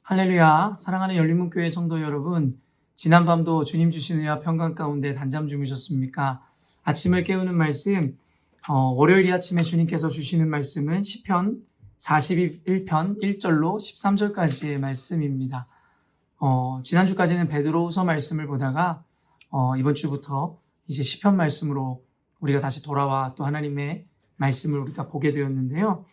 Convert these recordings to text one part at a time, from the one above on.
할렐루야, 사랑하는 열린문교회 성도 여러분, 지난밤도 주님 주신 은혜와 평강 가운데 단잠 주무셨습니까? 아침을 깨우는 말씀, 월요일 아침에 주님께서 주시는 말씀은 시편 41편 1절로 13절까지의 말씀입니다. 지난주까지는 베드로후서 말씀을 보다가 이번 주부터 이제 시편 말씀으로 우리가 다시 돌아와 또 하나님의 말씀을 우리가 보게 되었는데요.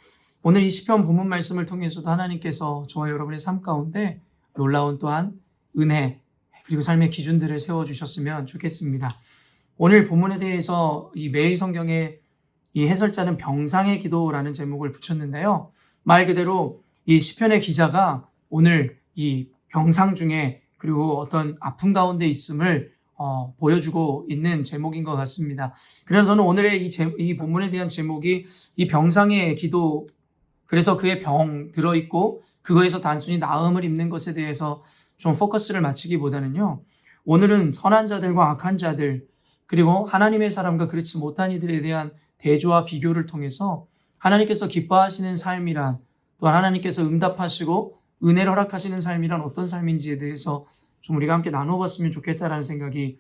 오늘 이 시편 본문 말씀을 통해서도 하나님께서 저와 여러분의 삶 가운데 놀라운 또한 은혜 그리고 삶의 기준들을 세워주셨으면 좋겠습니다. 오늘 본문에 대해서 이 매일 성경의 이 해설자는 병상의 기도라는 제목을 붙였는데요. 말 그대로 이 시편의 기자가 오늘 이 병상 중에 그리고 어떤 아픔 가운데 있음을 보여주고 있는 제목인 것 같습니다. 그래서 저는 오늘의 이 본문에 대한 제목이 이 병상의 기도, 그래서 그의 병 들어있고 그거에서 단순히 나음을 입는 것에 대해서 좀 포커스를 맞추기보다는요. 오늘은 선한 자들과 악한 자들 그리고 하나님의 사람과 그렇지 못한 이들에 대한 대조와 비교를 통해서 하나님께서 기뻐하시는 삶이란 또한 하나님께서 응답하시고 은혜를 허락하시는 삶이란 어떤 삶인지에 대해서 좀 우리가 함께 나눠봤으면 좋겠다라는 생각이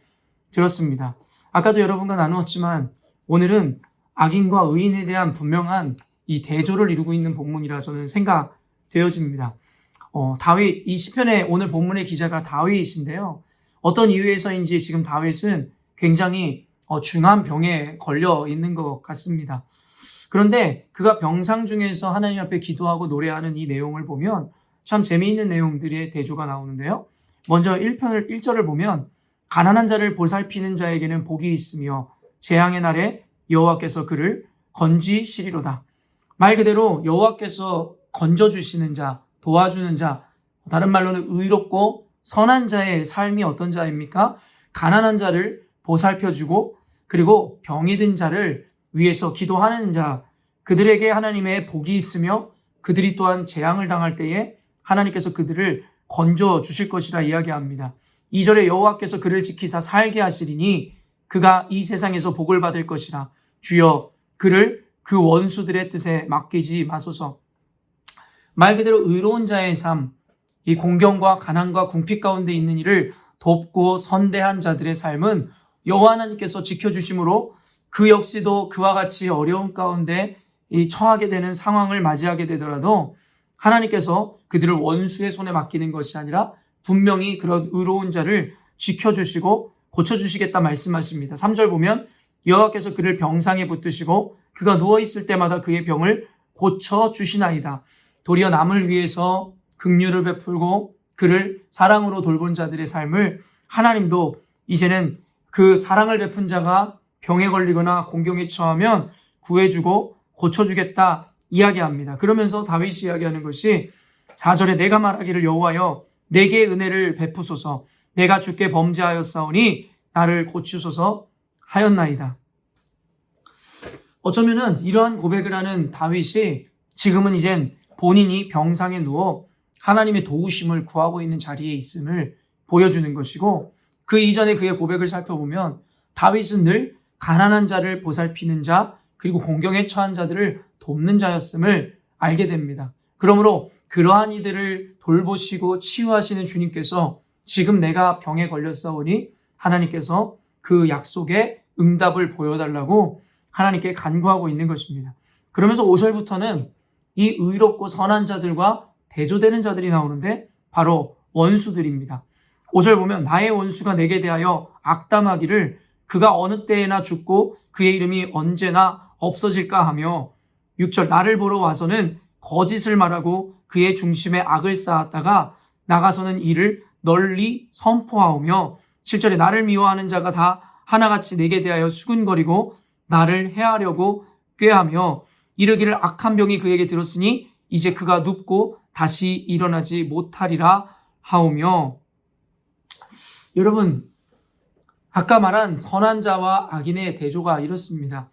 들었습니다. 아까도 여러분과 나누었지만 오늘은 악인과 의인에 대한 분명한 이 대조를 이루고 있는 본문이라 저는 생각되어집니다. 다윗, 이 시편의 오늘 본문의 기자가 다윗인데요. 어떤 이유에서인지 지금 다윗은 굉장히 중한 병에 걸려 있는 것 같습니다. 그런데 그가 병상 중에서 하나님 앞에 기도하고 노래하는 이 내용을 보면 참 재미있는 내용들의 대조가 나오는데요. 먼저 1절을 보면 가난한 자를 보살피는 자에게는 복이 있으며 재앙의 날에 여호와께서 그를 건지시리로다. 말 그대로 여호와께서 건져주시는 자, 도와주는 자, 다른 말로는 의롭고 선한 자의 삶이 어떤 자입니까? 가난한 자를 보살펴주고 그리고 병이 든 자를 위해서 기도하는 자, 그들에게 하나님의 복이 있으며 그들이 또한 재앙을 당할 때에 하나님께서 그들을 건져주실 것이라 이야기합니다. 2절에 여호와께서 그를 지키사 살게 하시리니 그가 이 세상에서 복을 받을 것이라. 주여 그를 그 원수들의 뜻에 맡기지 마소서. 말 그대로 의로운 자의 삶, 이 공경과 가난과 궁핍 가운데 있는 이를 돕고 선대한 자들의 삶은 여호와 하나님께서 지켜주심으로 그 역시도 그와 같이 어려운 가운데 처하게 되는 상황을 맞이하게 되더라도 하나님께서 그들을 원수의 손에 맡기는 것이 아니라 분명히 그런 의로운 자를 지켜주시고 고쳐주시겠다 말씀하십니다. 3절 보면 여호와께서 그를 병상에 붙드시고 그가 누워있을 때마다 그의 병을 고쳐주시나이다. 도리어 남을 위해서 긍휼을 베풀고 그를 사랑으로 돌본 자들의 삶을 하나님도 이제는 그 사랑을 베푼 자가 병에 걸리거나 공경에 처하면 구해주고 고쳐주겠다 이야기합니다. 그러면서 다윗이 이야기하는 것이 4절에 내가 말하기를 여호와여 내게 은혜를 베푸소서 내가 주께 범죄하였사오니 나를 고치소서 하였나이다. 어쩌면은 이러한 고백을 하는 다윗이 지금은 이젠 본인이 병상에 누워 하나님의 도우심을 구하고 있는 자리에 있음을 보여주는 것이고 그 이전에 그의 고백을 살펴보면 다윗은 늘 가난한 자를 보살피는 자 그리고 공경에 처한 자들을 돕는 자였음을 알게 됩니다. 그러므로 그러한 이들을 돌보시고 치유하시는 주님께서 지금 내가 병에 걸렸사오니 하나님께서 그 약속에 응답을 보여달라고 하나님께 간구하고 있는 것입니다. 그러면서 5절부터는 이 의롭고 선한 자들과 대조되는 자들이 나오는데 바로 원수들입니다. 5절 보면 나의 원수가 내게 대하여 악담하기를 그가 어느 때에나 죽고 그의 이름이 언제나 없어질까 하며 6절 나를 보러 와서는 거짓을 말하고 그의 중심에 악을 쌓았다가 나가서는 이를 널리 선포하오며 7절에 나를 미워하는 자가 다 하나같이 내게 대하여 수군거리고 나를 해하려고 꾀하며 이르기를 악한 병이 그에게 들었으니 이제 그가 눕고 다시 일어나지 못하리라 하오며. 여러분, 아까 말한 선한 자와 악인의 대조가 이렇습니다.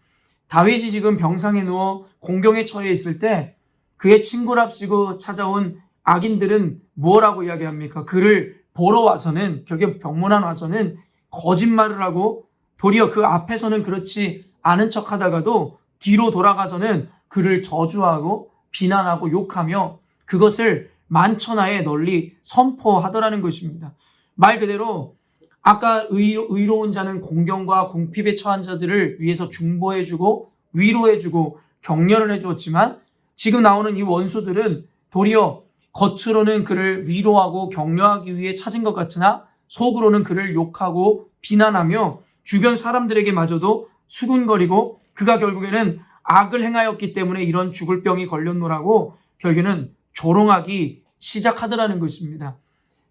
다윗이 지금 병상에 누워 공경에 처해 있을 때 그의 친구랍시고 찾아온 악인들은 무엇라고 이야기합니까? 그를 보러 와서는, 결국 병문안 와서는 거짓말을 하고 도리어 그 앞에서는 그렇지 않은 척 하다가도 뒤로 돌아가서는 그를 저주하고 비난하고 욕하며 그것을 만천하에 널리 선포하더라는 것입니다. 말 그대로 아까 의로운 자는 공경과 궁핍에 처한 자들을 위해서 중보해주고 위로해주고 격려를 해주었지만 지금 나오는 이 원수들은 도리어 겉으로는 그를 위로하고 격려하기 위해 찾은 것 같으나 속으로는 그를 욕하고 비난하며 주변 사람들에게마저도 수군거리고 그가 결국에는 악을 행하였기 때문에 이런 죽을 병이 걸렸노라고 결국에는 조롱하기 시작하더라는 것입니다.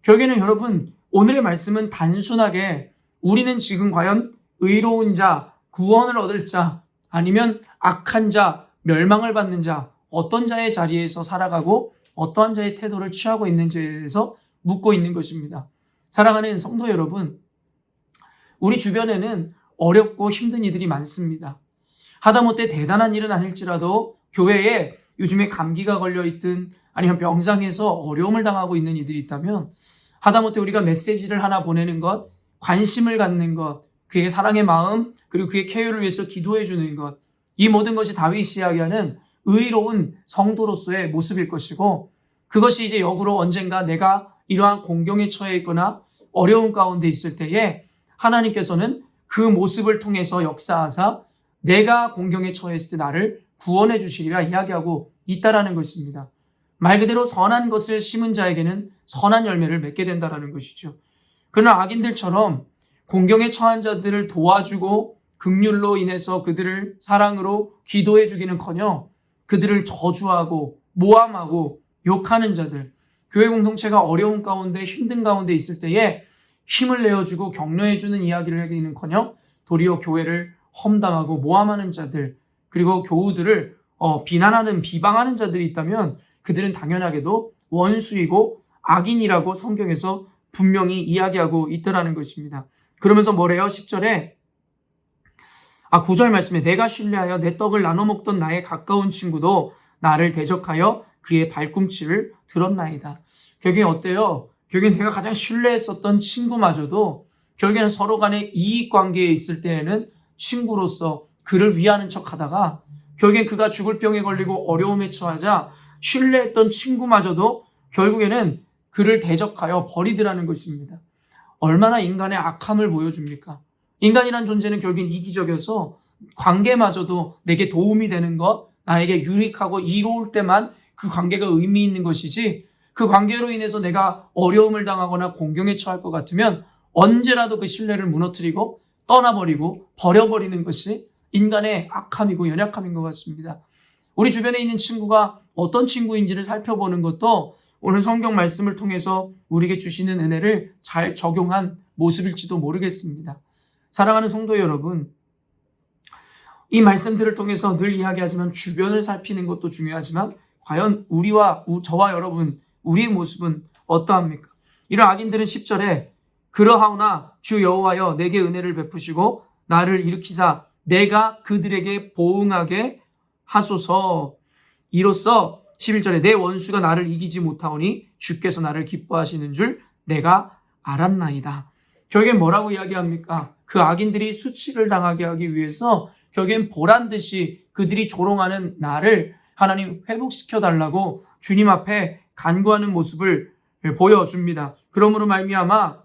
결국에는 여러분, 오늘의 말씀은 단순하게 우리는 지금 과연 의로운 자, 구원을 얻을 자, 아니면 악한 자, 멸망을 받는 자, 어떤 자의 자리에서 살아가고 어떠한 자의 태도를 취하고 있는지에 대해서 묻고 있는 것입니다. 사랑하는 성도 여러분, 우리 주변에는 어렵고 힘든 이들이 많습니다. 하다못해 대단한 일은 아닐지라도 교회에 요즘에 감기가 걸려있든 아니면 병상에서 어려움을 당하고 있는 이들이 있다면 하다못해 우리가 메시지를 하나 보내는 것, 관심을 갖는 것, 그의 사랑의 마음, 그리고 그의 쾌유를 위해서 기도해 주는 것, 이 모든 것이 다윗이 이야기하는 의로운 성도로서의 모습일 것이고, 그것이 이제 역으로 언젠가 내가 이러한 공경에 처해 있거나 어려움 가운데 있을 때에 하나님께서는 그 모습을 통해서 역사하사 내가 공경에 처했을 때 나를 구원해 주시리라 이야기하고 있다라는 것입니다. 말 그대로 선한 것을 심은 자에게는 선한 열매를 맺게 된다라는 것이죠. 그러나 악인들처럼 공경에 처한 자들을 도와주고 긍휼로 인해서 그들을 사랑으로 기도해 주기는커녕 그들을 저주하고 모함하고 욕하는 자들, 교회 공동체가 어려운 가운데 힘든 가운데 있을 때에 힘을 내어주고 격려해주는 이야기를 하기는커녕 도리어 교회를 험담하고 모함하는 자들, 그리고 교우들을 비난하는 비방하는 자들이 있다면 그들은 당연하게도 원수이고 악인이라고 성경에서 분명히 이야기하고 있더라는 것입니다. 그러면서 뭐래요? 10절에 9절 말씀에 내가 신뢰하여 내 떡을 나눠 먹던 나의 가까운 친구도 나를 대적하여 그의 발꿈치를 들었나이다. 결국엔 어때요? 결국엔 내가 가장 신뢰했었던 친구마저도 결국에는 서로 간에 이익 관계에 있을 때에는 친구로서 그를 위하는 척 하다가 결국엔 그가 죽을 병에 걸리고 어려움에 처하자 신뢰했던 친구마저도 결국에는 그를 대적하여 버리더라는 것입니다. 얼마나 인간의 악함을 보여줍니까? 인간이란 존재는 결국엔 이기적이어서 관계마저도 내게 도움이 되는 것, 나에게 유익하고 이로울 때만 그 관계가 의미 있는 것이지 그 관계로 인해서 내가 어려움을 당하거나 공경에 처할 것 같으면 언제라도 그 신뢰를 무너뜨리고 떠나버리고 버려버리는 것이 인간의 악함이고 연약함인 것 같습니다. 우리 주변에 있는 친구가 어떤 친구인지를 살펴보는 것도 오늘 성경 말씀을 통해서 우리에게 주시는 은혜를 잘 적용한 모습일지도 모르겠습니다. 사랑하는 성도 여러분, 이 말씀들을 통해서 늘 이야기하지만 주변을 살피는 것도 중요하지만 과연 저와 여러분, 우리의 모습은 어떠합니까? 이런 악인들은 10절에 그러하오나 주 여호와여 내게 은혜를 베푸시고 나를 일으키사 내가 그들에게 보응하게 하소서. 이로써 11절에 내 원수가 나를 이기지 못하오니 주께서 나를 기뻐하시는 줄 내가 알았나이다. 결국엔 뭐라고 이야기합니까? 그 악인들이 수치를 당하게 하기 위해서 결국엔 보란듯이 그들이 조롱하는 나를 하나님 회복시켜 달라고 주님 앞에 간구하는 모습을 보여줍니다. 그러므로 말미암아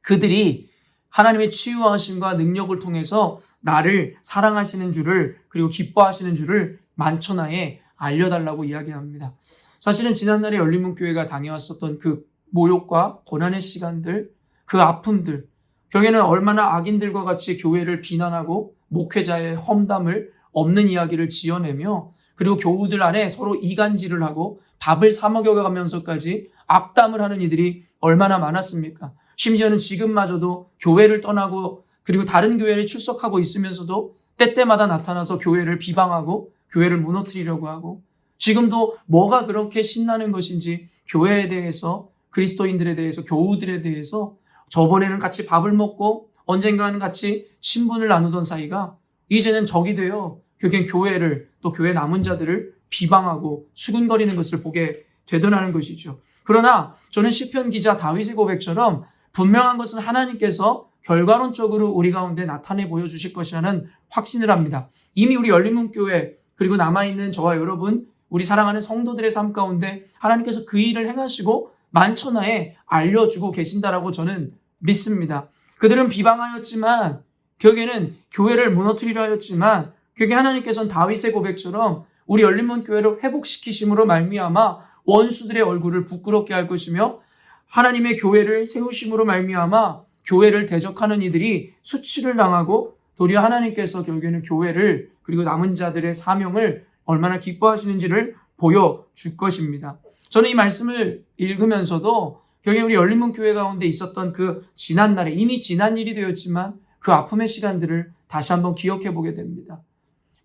그들이 하나님의 치유하심과 능력을 통해서 나를 사랑하시는 줄을 그리고 기뻐하시는 줄을 만천하에 알려달라고 이야기합니다. 사실은 지난날에 열린문교회가 당해왔었던 그 모욕과 고난의 시간들, 그 아픔들, 결국에는 얼마나 악인들과 같이 교회를 비난하고 목회자의 험담을 없는 이야기를 지어내며 그리고 교우들 안에 서로 이간질을 하고 밥을 사 먹여가면서까지 악담을 하는 이들이 얼마나 많았습니까? 심지어는 지금마저도 교회를 떠나고 그리고 다른 교회에 출석하고 있으면서도 때때마다 나타나서 교회를 비방하고 교회를 무너뜨리려고 하고 지금도 뭐가 그렇게 신나는 것인지 교회에 대해서 그리스도인들에 대해서 교우들에 대해서 저번에는 같이 밥을 먹고 언젠가는 같이 친분을 나누던 사이가 이제는 적이 되어 결국엔 교회를 또 교회 남은 자들을 비방하고 수군거리는 것을 보게 되더라는 것이죠. 그러나 저는 시편 기자 다윗의 고백처럼 분명한 것은 하나님께서 결과론적으로 우리 가운데 나타내 보여주실 것이라는 확신을 합니다. 이미 우리 열린문교회 그리고 남아있는 저와 여러분 우리 사랑하는 성도들의 삶 가운데 하나님께서 그 일을 행하시고 만천하에 알려주고 계신다라고 저는 믿습니다. 그들은 비방하였지만, 결국에는 교회를 무너뜨리려 하였지만, 결국에 하나님께서는 다윗의 고백처럼 우리 열린문 교회를 회복시키심으로 말미암아 원수들의 얼굴을 부끄럽게 할 것이며, 하나님의 교회를 세우심으로 말미암아 교회를 대적하는 이들이 수치를 당하고, 도리어 하나님께서 결국에는 교회를, 그리고 남은 자들의 사명을 얼마나 기뻐하시는지를 보여줄 것입니다. 저는 이 말씀을 읽으면서도 결국에 우리 열린문 교회 가운데 있었던 그 지난날에, 이미 지난 일이 되었지만 그 아픔의 시간들을 다시 한번 기억해 보게 됩니다.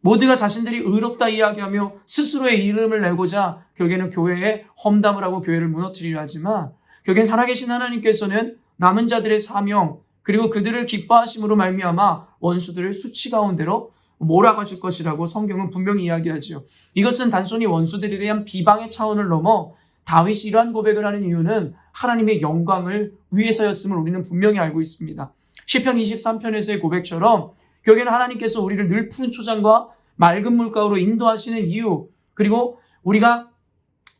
모두가 자신들이 의롭다 이야기하며 스스로의 이름을 내고자 결국에는 교회에 험담을 하고 교회를 무너뜨리려 하지만, 결국엔 살아계신 하나님께서는 남은 자들의 사명, 그리고 그들을 기뻐하심으로 말미암아 원수들을 수치 가운데로 몰아가실 것이라고 성경은 분명히 이야기하지요. 이것은 단순히 원수들에 대한 비방의 차원을 넘어 다윗이 이러한 고백을 하는 이유는 하나님의 영광을 위해서였음을 우리는 분명히 알고 있습니다. 시편 23편에서의 고백처럼 결국에는 하나님께서 우리를 늘 푸른 초장과 맑은 물가로 인도하시는 이유, 그리고 우리가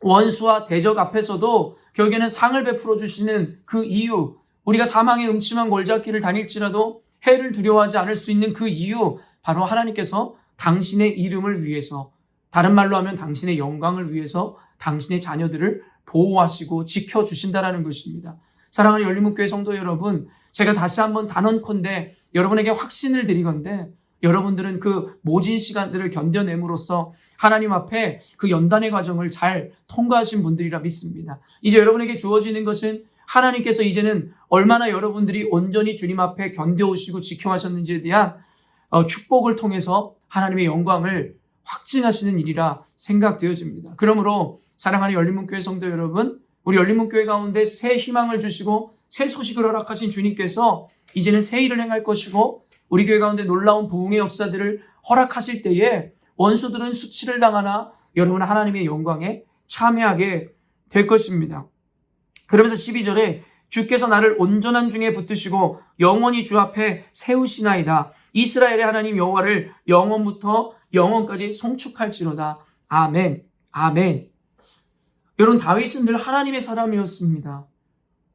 원수와 대적 앞에서도 결국에는 상을 베풀어 주시는 그 이유, 우리가 사망의 음침한 골짜기를 다닐지라도 해를 두려워하지 않을 수 있는 그 이유, 바로 하나님께서 당신의 이름을 위해서, 다른 말로 하면 당신의 영광을 위해서 당신의 자녀들을 보호하시고 지켜주신다라는 것입니다. 사랑하는 열린문교회 성도 여러분, 제가 다시 한번 단언컨대 여러분에게 확신을 드리건대, 여러분들은 그 모진 시간들을 견뎌냄으로써 하나님 앞에 그 연단의 과정을 잘 통과하신 분들이라 믿습니다. 이제 여러분에게 주어지는 것은 하나님께서 이제는 얼마나 여러분들이 온전히 주님 앞에 견뎌오시고 지켜하셨는지에 대한 축복을 통해서 하나님의 영광을 확증하시는 일이라 생각되어집니다. 그러므로 사랑하는 열린문교회 성도 여러분, 우리 열린문교회 가운데 새 희망을 주시고 새 소식을 허락하신 주님께서 이제는 새 일을 행할 것이고, 우리 교회 가운데 놀라운 부흥의 역사들을 허락하실 때에 원수들은 수치를 당하나 여러분은 하나님의 영광에 참여하게 될 것입니다. 그러면서 12절에 주께서 나를 온전한 중에 붙드시고 영원히 주 앞에 세우시나이다. 이스라엘의 하나님 여호와를 영원부터 영원까지 송축할지로다. 아멘. 아멘. 여러분, 다윗은 늘 하나님의 사람이었습니다.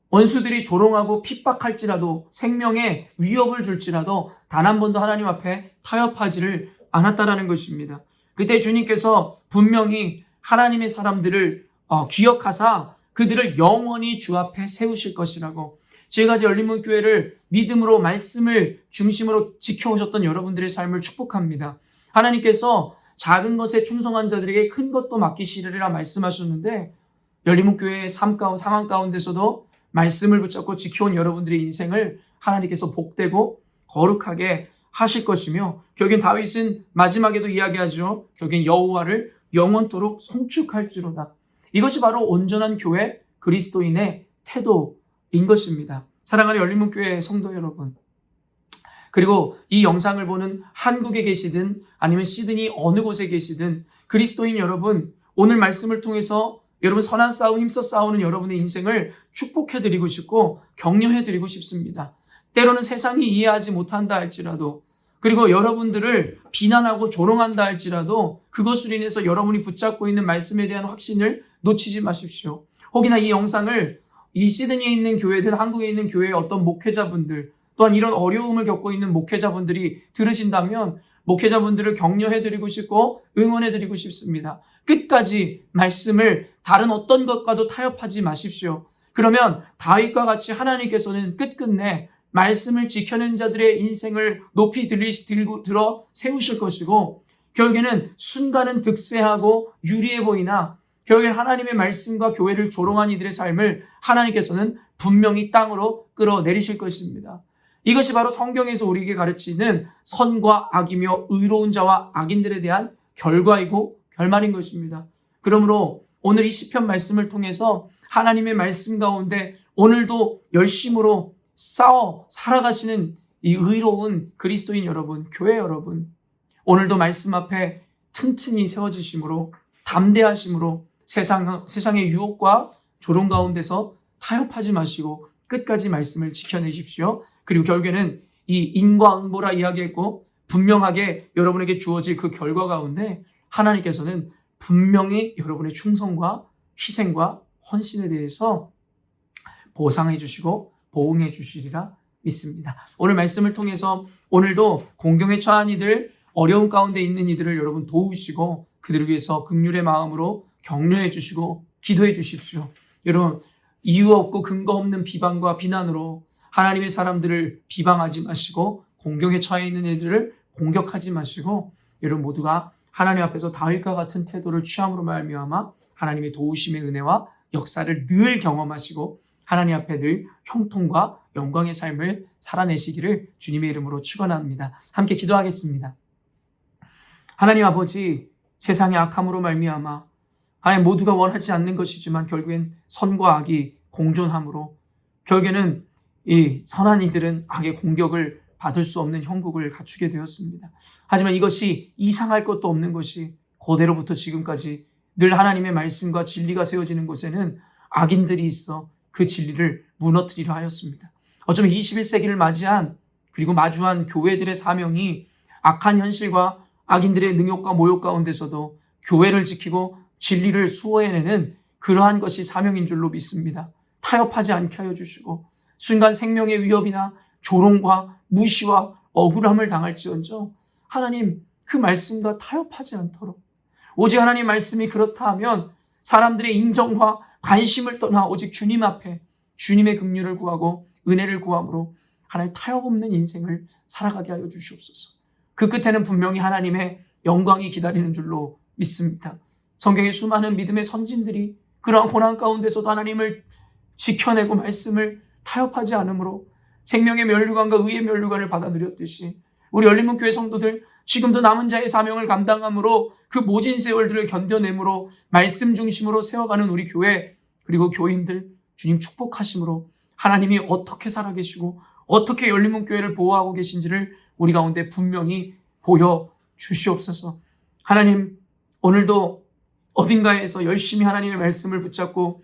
원수들이 조롱하고 핍박할지라도, 생명에 위협을 줄지라도 단 한 번도 하나님 앞에 타협하지를 않았다라는 것입니다. 그때 주님께서 분명히 하나님의 사람들을 기억하사 그들을 영원히 주 앞에 세우실 것이라고, 지금까지 열린문교회를 믿음으로 말씀을 중심으로 지켜오셨던 여러분들의 삶을 축복합니다. 하나님께서 작은 것에 충성한 자들에게 큰 것도 맡기시리라 말씀하셨는데, 열린문교회의 상황 가운데서도 말씀을 붙잡고 지켜온 여러분들의 인생을 하나님께서 복되고 거룩하게 하실 것이며, 결국엔 다윗은 마지막에도 이야기하죠. 결국엔 여호와를 영원토록 송축할지로다. 이것이 바로 온전한 교회 그리스도인의 태도인 것입니다. 사랑하는 열린문교회 성도 여러분, 그리고 이 영상을 보는 한국에 계시든 아니면 시드니 어느 곳에 계시든 그리스도인 여러분, 오늘 말씀을 통해서 여러분 선한 싸움 힘써 싸우는 여러분의 인생을 축복해드리고 싶고 격려해드리고 싶습니다. 때로는 세상이 이해하지 못한다 할지라도, 그리고 여러분들을 비난하고 조롱한다 할지라도 그것으로 인해서 여러분이 붙잡고 있는 말씀에 대한 확신을 놓치지 마십시오. 혹이나 이 영상을 이 시드니에 있는 교회든 한국에 있는 교회의 어떤 목회자분들, 또한 이런 어려움을 겪고 있는 목회자분들이 들으신다면 목회자분들을 격려해드리고 싶고 응원해드리고 싶습니다. 끝까지 말씀을 다른 어떤 것과도 타협하지 마십시오. 그러면 다윗과 같이 하나님께서는 끝끝내 말씀을 지켜낸 자들의 인생을 높이 들어 세우실 것이고, 결국에는 순간은 득세하고 유리해 보이나 결국엔 하나님의 말씀과 교회를 조롱한 이들의 삶을 하나님께서는 분명히 땅으로 끌어내리실 것입니다. 이것이 바로 성경에서 우리에게 가르치는 선과 악이며 의로운 자와 악인들에 대한 결과이고 결말인 것입니다. 그러므로 오늘 이 시편 말씀을 통해서 하나님의 말씀 가운데 오늘도 열심으로 싸워 살아가시는 이 의로운 그리스도인 여러분, 교회 여러분, 오늘도 말씀 앞에 튼튼히 세워지심으로, 담대하심으로 세상의 유혹과 조롱 가운데서 타협하지 마시고 끝까지 말씀을 지켜내십시오. 그리고 결국에는 이 인과응보라 이야기했고 분명하게 여러분에게 주어질 그 결과 가운데 하나님께서는 분명히 여러분의 충성과 희생과 헌신에 대해서 보상해 주시고 보응해 주시리라 믿습니다. 오늘 말씀을 통해서 오늘도 공경에 처한 이들, 어려운 가운데 있는 이들을 여러분 도우시고 그들을 위해서 긍휼의 마음으로 격려해 주시고 기도해 주십시오. 여러분, 이유 없고 근거 없는 비방과 비난으로 하나님의 사람들을 비방하지 마시고 공경에 처해 있는 이들을 공격하지 마시고 여러분 모두가 하나님 앞에서 다윗과 같은 태도를 취함으로 말미암아 하나님의 도우심의 은혜와 역사를 늘 경험하시고 하나님 앞에 늘 형통과 영광의 삶을 살아내시기를 주님의 이름으로 축원합니다. 함께 기도하겠습니다. 하나님 아버지, 세상의 악함으로 말미암아 하나님 모두가 원하지 않는 것이지만 결국엔 선과 악이 공존함으로 결국에는 이 선한 이들은 악의 공격을 받을 수 없는 형국을 갖추게 되었습니다. 하지만 이것이 이상할 것도 없는 것이 고대로부터 지금까지 늘 하나님의 말씀과 진리가 세워지는 곳에는 악인들이 있어 그 진리를 무너뜨리려 하였습니다. 어쩌면 21세기를 맞이한 그리고 마주한 교회들의 사명이 악한 현실과 악인들의 능욕과 모욕 가운데서도 교회를 지키고 진리를 수호해내는 그러한 것이 사명인 줄로 믿습니다. 타협하지 않게 하여 주시고 순간 생명의 위협이나 조롱과 무시와 억울함을 당할지언정 하나님 그 말씀과 타협하지 않도록 오직 하나님 말씀이 그렇다 하면 사람들의 인정과 관심을 떠나 오직 주님 앞에 주님의 긍휼을 구하고 은혜를 구함으로 하나님 타협 없는 인생을 살아가게 하여 주시옵소서. 그 끝에는 분명히 하나님의 영광이 기다리는 줄로 믿습니다. 성경의 수많은 믿음의 선진들이 그러한 고난 가운데서도 하나님을 지켜내고 말씀을 타협하지 않으므로 생명의 면류관과 의의 면류관을 받아들였듯이 우리 열린문교회 성도들 지금도 남은 자의 사명을 감당함으로 그 모진 세월들을 견뎌내므로 말씀 중심으로 세워가는 우리 교회 그리고 교인들 주님 축복하심으로 하나님이 어떻게 살아계시고 어떻게 열린문교회를 보호하고 계신지를 우리 가운데 분명히 보여주시옵소서. 하나님 오늘도 어딘가에서 열심히 하나님의 말씀을 붙잡고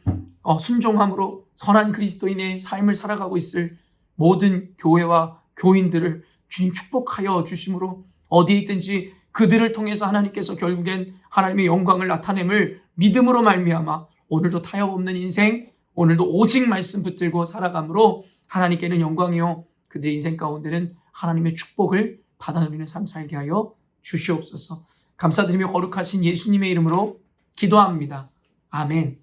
순종함으로 선한 그리스도인의 삶을 살아가고 있을 모든 교회와 교인들을 주님 축복하여 주심으로 어디에 있든지 그들을 통해서 하나님께서 결국엔 하나님의 영광을 나타냄을 믿음으로 말미암아 오늘도 타협 없는 인생, 오늘도 오직 말씀 붙들고 살아감으로 하나님께는 영광이요 그들의 인생 가운데는 하나님의 축복을 받아들이는 삶 살게 하여 주시옵소서. 감사드리며 거룩하신 예수님의 이름으로 기도합니다. 아멘.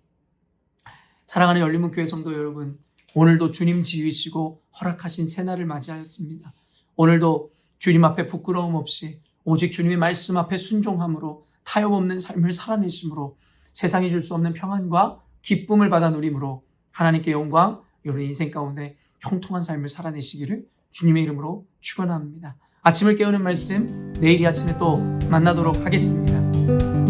사랑하는 열린문교회 성도 여러분, 오늘도 주님 지으시고 허락하신 새날을 맞이하였습니다. 오늘도 주님 앞에 부끄러움 없이 오직 주님의 말씀 앞에 순종함으로 타협 없는 삶을 살아내심으로 세상이 줄 수 없는 평안과 기쁨을 받아 누림으로 하나님께 영광, 여러분 인생 가운데 형통한 삶을 살아내시기를 주님의 이름으로 축원합니다. 아침을 깨우는 말씀 내일 이 아침에 또 만나도록 하겠습니다.